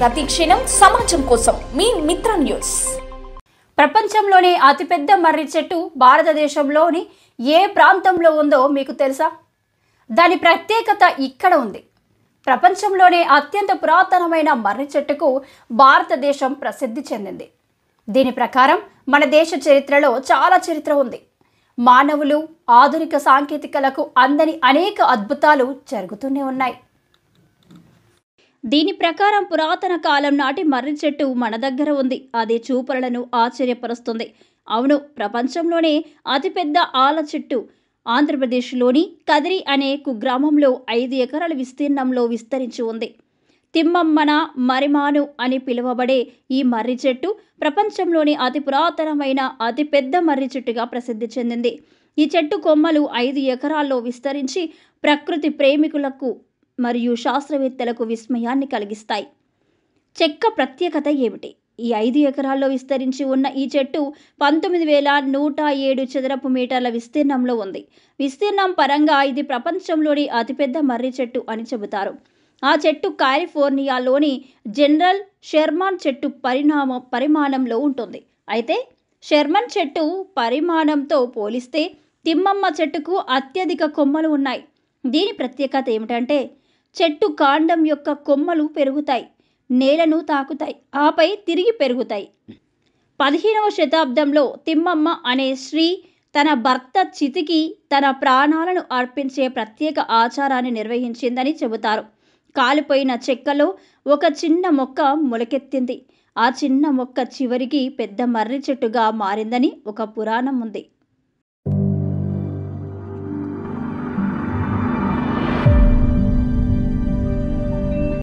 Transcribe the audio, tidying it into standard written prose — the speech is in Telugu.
ప్రతి క్షణం సమాజం కోసం మీ మిత్ర న్యూస్. ప్రపంచంలోనే అతిపెద్ద మర్రి చెట్టు భారతదేశంలోని ఏ ప్రాంతంలో ఉందో మీకు తెలుసా? దాని ప్రత్యేకత ఇక్కడ ఉంది. ప్రపంచంలోనే అత్యంత పురాతనమైన మర్రి చెట్టుకు భారతదేశం ప్రసిద్ధి చెందింది. దీని ప్రకారం మన దేశ చరిత్రలో చాలా చరిత్ర ఉంది. మానవులు ఆధునిక సాంకేతికలకు అందని అనేక అద్భుతాలు జరుగుతూనే ఉన్నాయి. దీని ప్రకారం పురాతన కాలం నాటి మర్రి చెట్టు మన దగ్గర ఉంది. అది చూపరులను ఆశ్చర్యపరుస్తుంది. అవును, ప్రపంచంలోనే అతిపెద్ద ఆల చెట్టు ఆంధ్రప్రదేశ్లోని కదిరి అనే కుగ్రామంలో 5 ఎకరాల విస్తీర్ణంలో విస్తరించి ఉంది. తిమ్మమ్మన మరిమాను అని పిలువబడే ఈ మర్రి చెట్టు ప్రపంచంలోని అతి పురాతనమైన అతిపెద్ద మర్రి చెట్టుగా ప్రసిద్ధి చెందింది. ఈ చెట్టు కొమ్మలు 5 ఎకరాల్లో విస్తరించి ప్రకృతి ప్రేమికులకు మరియు శాస్త్రవేత్తలకు విస్మయాన్ని కలిగిస్తాయి. చెక్క ప్రత్యేకత ఏమిటి? ఈ 5 ఎకరాల్లో విస్తరించి ఉన్న ఈ చెట్టు 19,107 చదరపు మీటర్ల విస్తీర్ణంలో ఉంది. విస్తీర్ణం పరంగా ఇది ప్రపంచంలోని అతిపెద్ద మర్రి చెట్టు అని చెబుతారు. ఆ చెట్టు కాలిఫోర్నియాలోని జనరల్ షెర్మన్ చెట్టు పరిమాణంలో ఉంటుంది. అయితే షెర్మన్ చెట్టు పరిమాణంతో పోలిస్తే తిమ్మమ్మ చెట్టుకు అత్యధిక కొమ్మలు ఉన్నాయి. దీని ప్రత్యేకత ఏమిటంటే చెట్టు కాండం యొక్క కొమ్మలు పెరుగుతాయి, నేలను తాకుతాయి, ఆపై తిరిగి పెరుగుతాయి. 15వ శతాబ్దంలో తిమ్మమ్మ అనే స్త్రీ తన భర్త చితికి తన ప్రాణాలను అర్పించే ప్రత్యేక ఆచారాన్ని నిర్వహించిందని చెబుతారు. కాలిపోయిన చెక్కలో ఒక చిన్న మొక్క మొలకెత్తింది. ఆ చిన్న మొక్క చివరికి పెద్ద మర్రి చెట్టుగా మారిందని ఒక పురాణం ఉంది.